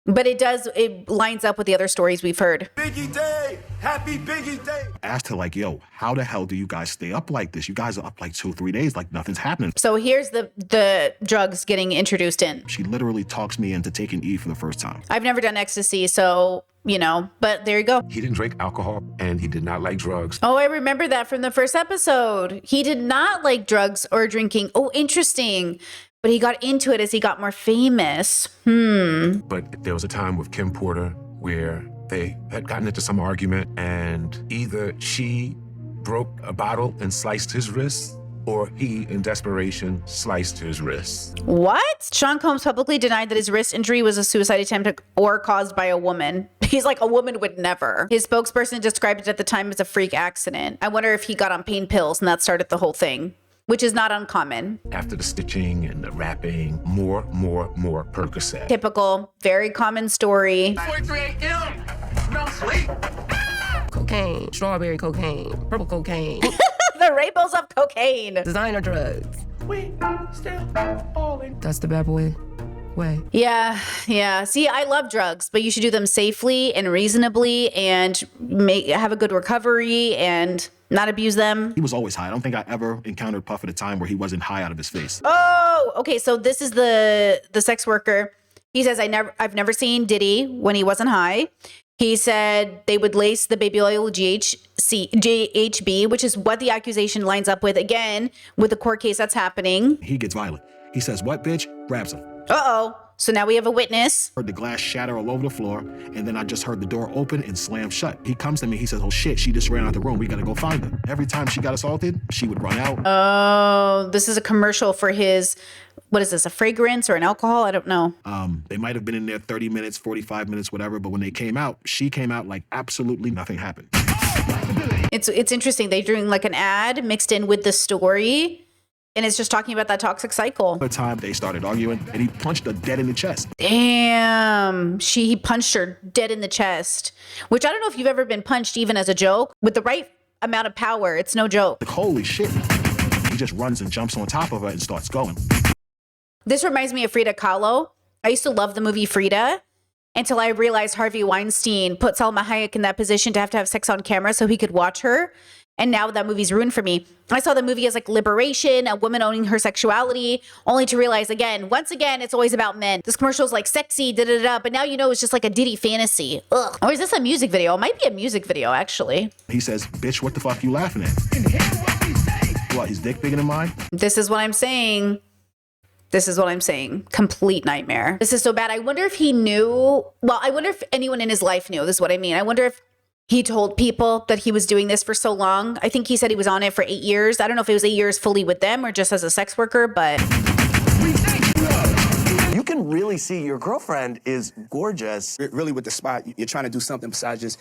But it lines up with the other stories we've heard. Biggie Day! Happy Biggie Day! Asked her like, yo, how the hell do you guys stay up like this? You guys are up like 2-3 days, like nothing's happening. So here's the drugs getting introduced in. She literally talks me into taking E for the first time. I've never done ecstasy, so, you know, but there you go. He didn't drink alcohol and he did not like drugs. Oh, I remember that from the first episode. He did not like drugs or drinking. Oh, interesting. But he got into it as he got more famous. But there was a time with Kim Porter where they had gotten into some argument and either she broke a bottle and sliced his wrist or he, in desperation, sliced his wrist. What? Sean Combs publicly denied that his wrist injury was a suicide attempt or caused by a woman. He's like, a woman would never. His spokesperson described it at the time as a freak accident. I wonder if he got on pain pills and that started the whole thing, which is not uncommon. After the stitching and the wrapping, more Percocet. Typical, very common story. 4:03 a.m. No sleep. Cocaine, strawberry cocaine, purple cocaine. The rainbows of cocaine. Designer drugs. We still falling. That's the bad boy way. Yeah. See, I love drugs, but you should do them safely and reasonably and have a good recovery and not abuse them. He was always high. I don't think I ever encountered Puff at a time where he wasn't high out of his face. Oh, okay. So this is the sex worker. He says, I've never seen Diddy when he wasn't high. He said they would lace the baby oil GHB, which is what the accusation lines up with, again, with the court case that's happening. He gets violent. He says, "What, bitch?" Grabs him. Uh-oh. So now we have a witness. Heard the glass shatter all over the floor, and then I just heard the door open and slam shut. He comes to me, he says, "Oh shit, she just ran out the room. We gotta go find her." Every time she got assaulted, she would run out. Oh, this is a commercial for his, what is this, a fragrance or an alcohol? I don't know. They might have been in there 30 minutes, 45 minutes, whatever, but when they came out, she came out like absolutely nothing happened. It's interesting. They're doing like an ad mixed in with the story. And it's just talking about that toxic cycle. At the time, they started arguing, and he punched her dead in the chest. Damn. He punched her dead in the chest, which I don't know if you've ever been punched even as a joke. With the right amount of power, it's no joke. Like, holy shit. He just runs and jumps on top of her and starts going. This reminds me of Frida Kahlo. I used to love the movie Frida until I realized Harvey Weinstein put Salma Hayek in that position to have sex on camera so he could watch her. And now that movie's ruined for me. I saw the movie as like liberation, a woman owning her sexuality, only to realize once again, it's always about men. This commercial's like sexy, da-da-da, but now you know it's just like a Diddy fantasy. Ugh. Or is this a music video? It might be a music video, actually. He says, "Bitch, what the fuck you laughing at?" What, his dick bigger than mine? This is what I'm saying. Complete nightmare. This is so bad. I wonder if he knew. Well, I wonder if anyone in his life knew. This is what I mean. I wonder if he told people that he was doing this for so long. I think he said he was on it for 8 years. I don't know if it was 8 years fully with them or just as a sex worker, but. You can really see your girlfriend is gorgeous. Really with the spot, you're trying to do something besides just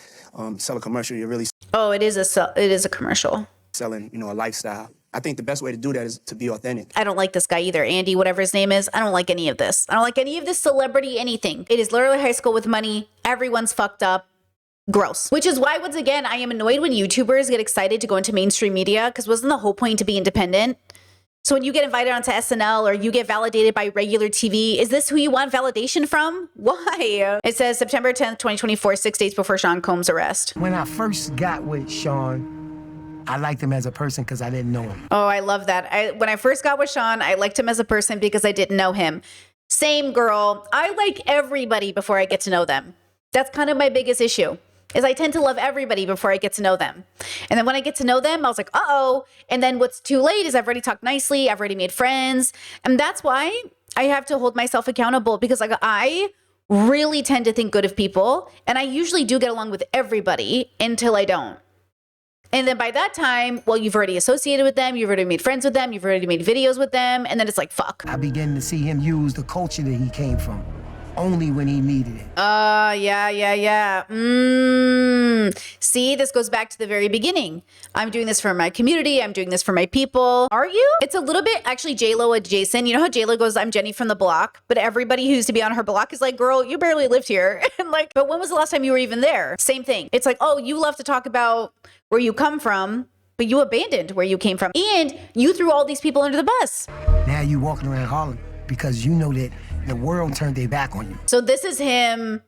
sell a commercial. You're really it is a commercial. Selling, a lifestyle. I think the best way to do that is to be authentic. I don't like this guy either. Andy, whatever his name is. I don't like any of this. I don't like any of this celebrity anything. It is literally high school with money. Everyone's fucked up. Gross. Which is why, once again, I am annoyed when YouTubers get excited to go into mainstream media, because wasn't the whole point to be independent? So when you get invited onto SNL or you get validated by regular TV, is this who you want validation from? Why? It says September 10th, 2024, 6 days before Sean Combs' arrest. When I first got with Sean, I liked him as a person because I didn't know him. Oh, I love that. When I first got with Sean, I liked him as a person because I didn't know him. Same girl. I like everybody before I get to know them. That's kind of my biggest issue. Is I tend to love everybody before I get to know them. And then when I get to know them, I was like, uh-oh. And then what's too late is I've already talked nicely. I've already made friends. And that's why I have to hold myself accountable, because I really tend to think good of people. And I usually do get along with everybody until I don't. And then by that time, well, you've already associated with them. You've already made friends with them. You've already made videos with them. And then it's like, fuck. I began to see him use the culture that he came from. Only when he needed it. Yeah. See, this goes back to the very beginning. I'm doing this for my community. I'm doing this for my people. Are you? It's a little bit actually J-Lo adjacent. You know how J-Lo goes, "I'm Jenny from the block," but everybody who used to be on her block is like, "Girl, you barely lived here." And like, but when was the last time you were even there? Same thing. It's like, oh, you love to talk about where you come from, but you abandoned where you came from. And you threw all these people under the bus. Now you walking around Harlem because you know that the world turned their back on you. So this is him,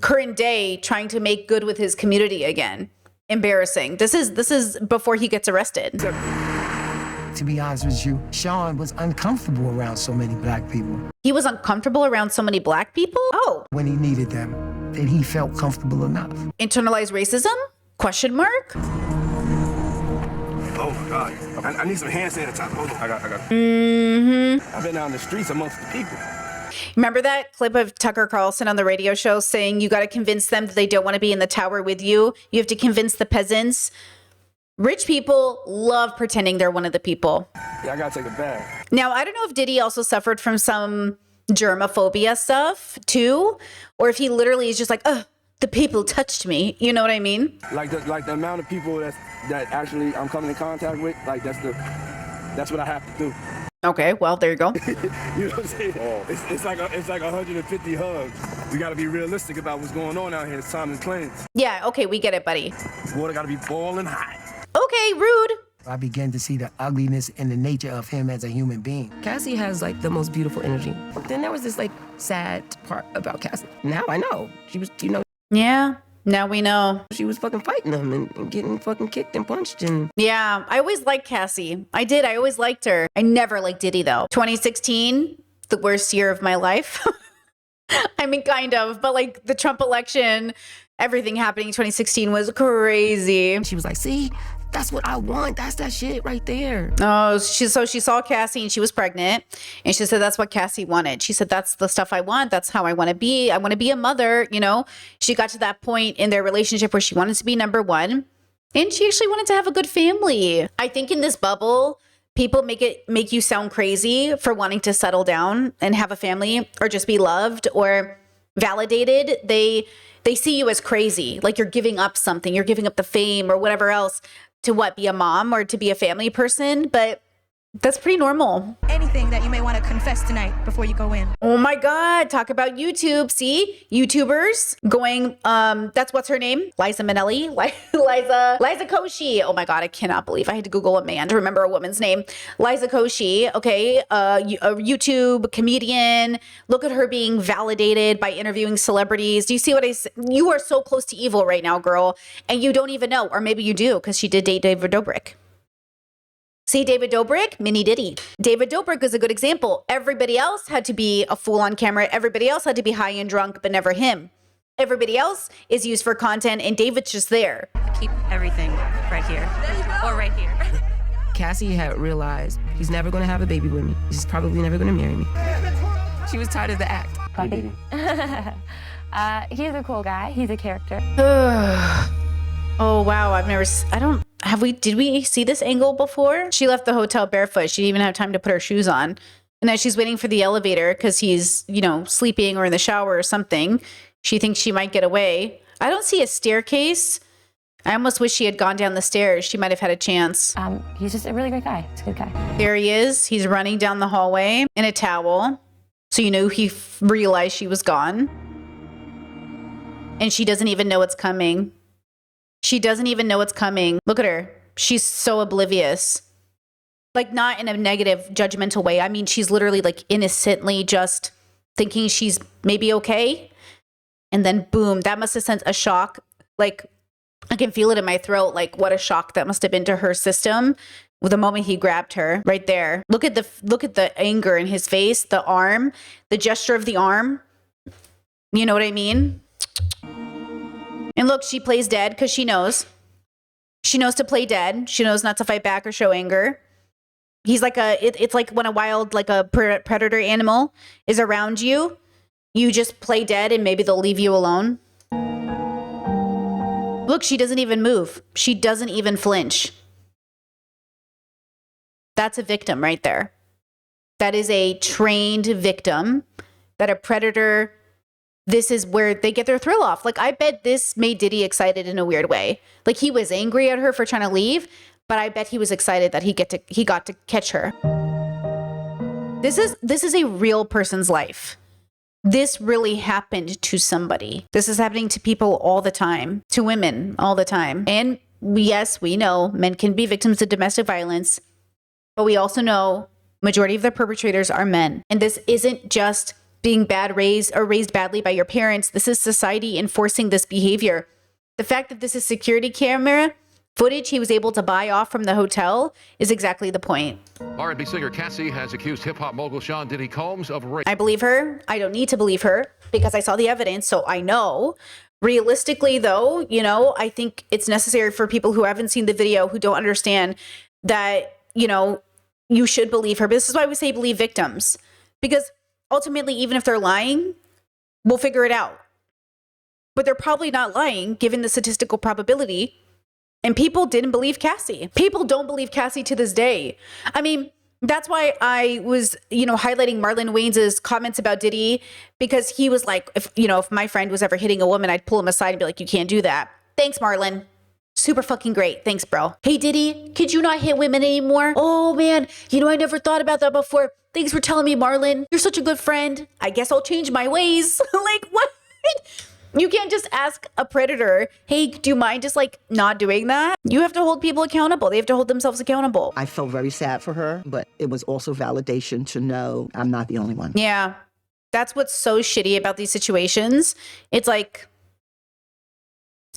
current day, trying to make good with his community again. Embarrassing. This is before he gets arrested. To be honest with you, Sean was uncomfortable around so many black people. He was uncomfortable around so many black people? Oh. When he needed them, that he felt comfortable enough. Internalized racism? Question mark? Oh my God. I need some hand sanitizer. Hold on. I got it. Mm-hmm. I've been out in the streets amongst the people. Remember that clip of Tucker Carlson on the radio show saying you got to convince them that they don't want to be in the tower with you? You have to convince the peasants. Rich people love pretending they're one of the people. Yeah, I got to take a bath. Now, I don't know if Diddy also suffered from some germophobia stuff too, or if he literally is just like, ugh, the people touched me. You know what I mean? Like the amount of people that actually I'm coming in contact with, like that's what I have to do. Okay, well, there you go. You know what I'm saying? It's like 150 hugs. We got to be realistic about what's going on out here. It's time to cleanse. Yeah, okay, we get it, buddy. Water got to be boiling hot. Okay, rude. I began to see the ugliness and the nature of him as a human being. Cassie has like the most beautiful energy. Then there was this like sad part about Cassie. Now I know. She was, you know. Yeah, now we know. She was fucking fighting him and getting fucking kicked and punched and. Yeah, I always liked Cassie. I did. I always liked her. I never liked Diddy though. 2016, the worst year of my life. I mean, kind of, but like the Trump election, everything happening in 2016 was crazy. She was like, see, that's what I want. That's that shit right there. Oh, so she saw Cassie and she was pregnant. And she said, that's what Cassie wanted. She said, that's the stuff I want. That's how I want to be. I want to be a mother, you know? She got to that point in their relationship where she wanted to be number one. And she actually wanted to have a good family. I think in this bubble, people make you sound crazy for wanting to settle down and have a family or just be loved or validated. They see you as crazy, like you're giving up something, you're giving up the fame or whatever else to be a mom or to be a family person, but that's pretty normal. Anything that you may want to confess tonight before you go in. Oh my God, talk about YouTube. See, YouTubers going, that's what's her name? Liza Minnelli? Liza Koshy. Oh my God, I cannot believe I had to Google a man to remember a woman's name. Liza Koshy, okay, a YouTube comedian. Look at her being validated by interviewing celebrities. Do you see what I say? You are so close to evil right now, girl, and you don't even know, or maybe you do because she did date David Dobrik. See, David Dobrik, mini Diddy. David Dobrik is a good example. Everybody else had to be a fool on camera. Everybody else had to be high and drunk, but never him. Everybody else is used for content, and David's just there. Keep everything right here. Or right here. Cassie had realized he's never going to have a baby with me. He's probably never going to marry me. She was tired of the act. He's a cool guy. He's a character. Oh, wow. Did we see this angle before? She left the hotel barefoot. She didn't even have time to put her shoes on. And as she's waiting for the elevator because he's, sleeping or in the shower or something, she thinks she might get away. I don't see a staircase. I almost wish she had gone down the stairs. She might have had a chance. He's just a really great guy. He's a good guy. There he is. He's running down the hallway in a towel. So he realized she was gone. And she doesn't even know it's coming. She doesn't even know it's coming. Look at her. She's so oblivious. Like, not in a negative, judgmental way. I mean, she's literally like innocently just thinking she's maybe okay. And then boom, that must have sent a shock. Like, I can feel it in my throat. Like, what a shock that must have been to her system the moment he grabbed her right there. Look at the anger in his face, the arm, the gesture of the arm. You know what I mean? And look, she plays dead because she knows. She knows to play dead. She knows not to fight back or show anger. He's like it's like when a wild, like a predator animal is around you, you just play dead and maybe they'll leave you alone. Look, she doesn't even move. She doesn't even flinch. That's a victim right there. That is a trained victim that a predator. This is where they get their thrill off. Like, I bet this made Diddy excited in a weird way. Like, he was angry at her for trying to leave, but I bet he was excited that he got to catch her. This is a real person's life. This really happened to somebody. This is happening to people all the time, to women all the time. And yes, we know men can be victims of domestic violence, but we also know majority of the perpetrators are men. And this isn't just being raised badly by your parents. This is society enforcing this behavior. The fact that this is security camera footage he was able to buy off from the hotel is exactly the point. R&B singer Cassie has accused hip-hop mogul Sean Diddy Combs of rape. I believe her. I don't need to believe her because I saw the evidence, so I know. Realistically, though, I think it's necessary for people who haven't seen the video, who don't understand that, you should believe her. But this is why we say believe victims. Because ultimately, even if they're lying, we'll figure it out. But they're probably not lying, given the statistical probability. And people didn't believe Cassie. People don't believe Cassie to this day. I mean, That's why I was, highlighting Marlon Wayans' comments about Diddy, because he was like, if my friend was ever hitting a woman, I'd pull him aside and be like, you can't do that. Thanks, Marlon. Super fucking great. Thanks, bro. Hey, Diddy, could you not hit women anymore? Oh, man. I never thought about that before. Thanks for telling me, Marlon. You're such a good friend. I guess I'll change my ways. Like, what? You can't just ask a predator, hey, do you mind just not doing that? You have to hold people accountable. They have to hold themselves accountable. I felt very sad for her, but it was also validation to know I'm not the only one. Yeah. That's what's so shitty about these situations. It's like,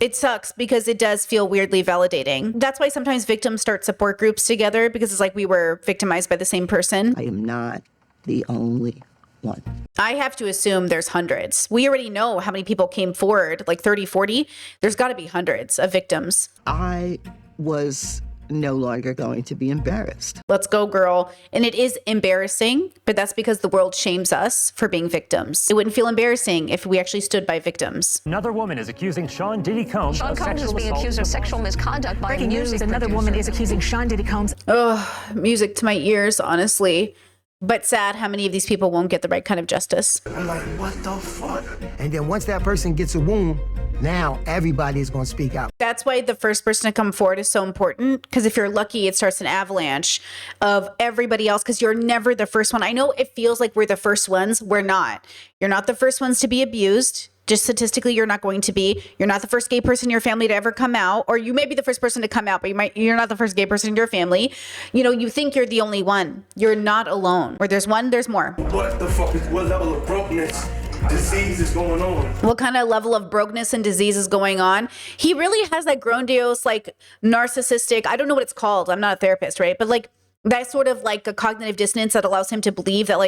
it sucks because it does feel weirdly validating. That's why sometimes victims start support groups together, because it's like we were victimized by the same person. I am not the only one. I have to assume there's hundreds. We already know how many people came forward, like 30, 40. There's got to be hundreds of victims. I was no longer going to be embarrassed. Let's go, girl. And it is embarrassing, but that's because the world shames us for being victims. It wouldn't feel embarrassing if we actually stood by victims. Another woman is accusing Sean Diddy Combs Sean of Combs is sexual being assault. accused of sexual misconduct by Breaking a news, music another producer. woman is accusing Sean Diddy Combs. Oh, music to my ears, honestly. But sad how many of these people won't get the right kind of justice. I'm like, what the fuck? And then once that person gets a wound, now everybody is going to speak out. That's why the first person to come forward is so important, because if you're lucky, it starts an avalanche of everybody else, because you're never the first one. I know it feels like we're the first ones. We're not. You're not the first ones to be abused. Just statistically, you're not going to be. You're not the first gay person in your family to ever come out, or you may be the first person to come out, but you're not the first gay person in your family. You think you're the only one. You're not alone. Where there's one, there's more. What the fuck what level of brokenness, disease is going on? What kind of level of brokenness and disease is going on? He really has that grandiose, narcissistic, I don't know what it's called. I'm not a therapist, right? But that sort of a cognitive dissonance that allows him to believe that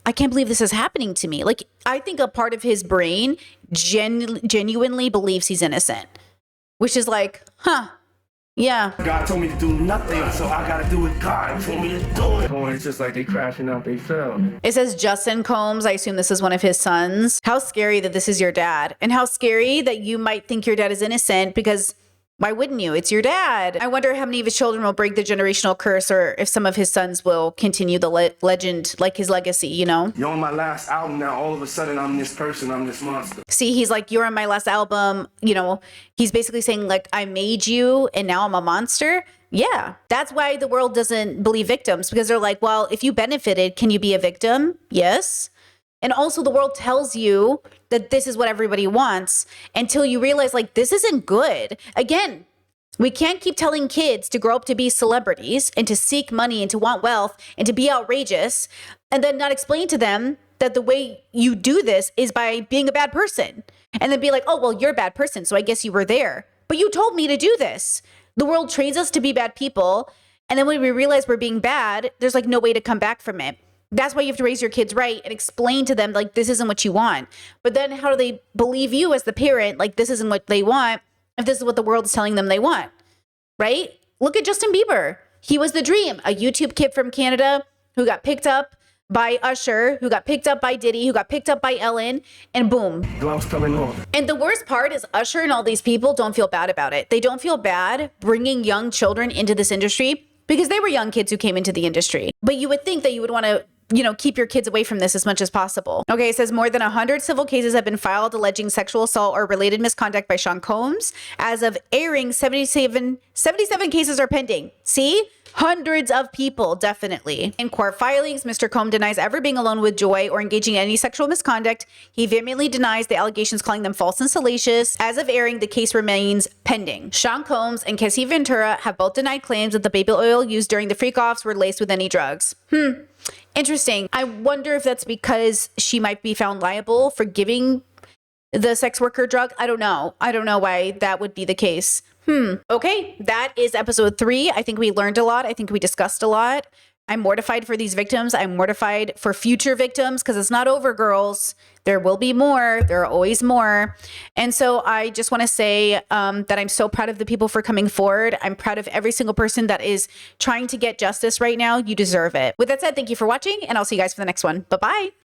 I can't believe this is happening to me. I think a part of his brain genuinely believes he's innocent, which is yeah. God told me to do nothing, so I gotta do what God told me to do it. Oh, it's just like they crashing out, they fell. It says Justin Combs. I assume this is one of his sons. How scary that this is your dad, and how scary that you might think your dad is innocent, because why wouldn't you? It's your dad. I wonder how many of his children will break the generational curse, or if some of his sons will continue the legend, his legacy, You're on my last album now. All of a sudden, I'm this person. I'm this monster. See, he's like, you're on my last album. He's basically saying, I made you and now I'm a monster. Yeah, that's why the world doesn't believe victims, because they're like, well, if you benefited, can you be a victim? Yes. And also the world tells you that this is what everybody wants until you realize this isn't good. Again, we can't keep telling kids to grow up to be celebrities and to seek money and to want wealth and to be outrageous, and then not explain to them that the way you do this is by being a bad person. And then be like, oh, well, you're a bad person, so I guess you were there. But you told me to do this. The world trains us to be bad people. And then when we realize we're being bad, there's no way to come back from it. That's why you have to raise your kids right and explain to them, this isn't what you want. But then how do they believe you as the parent, this isn't what they want, if this is what the world is telling them they want, right? Look at Justin Bieber. He was the dream. A YouTube kid from Canada who got picked up by Usher, who got picked up by Diddy, who got picked up by Ellen, and boom. Gloves coming off. And the worst part is Usher and all these people don't feel bad about it. They don't feel bad bringing young children into this industry, because they were young kids who came into the industry. But you would think that you would want to keep your kids away from this as much as possible. Okay, it says more than 100 civil cases have been filed alleging sexual assault or related misconduct by Sean Combs. As of airing, 77 cases are pending. See? Hundreds of people, definitely. In court filings, Mr. Combs denies ever being alone with Joy or engaging in any sexual misconduct. He vehemently denies the allegations, calling them false and salacious. As of airing, the case remains pending. Sean Combs and Cassie Ventura have both denied claims that the baby oil used during the freak-offs were laced with any drugs. Interesting. I wonder if that's because she might be found liable for giving the sex worker drug. I don't know. I don't know why that would be the case. Okay, that is episode 3. I think we learned a lot. I think we discussed a lot. I'm mortified for these victims. I'm mortified for future victims, because it's not over, girls. There will be more. There are always more. And so I just want to say that I'm so proud of the people for coming forward. I'm proud of every single person that is trying to get justice right now. You deserve it. With that said, thank you for watching, and I'll see you guys for the next one. Bye-bye.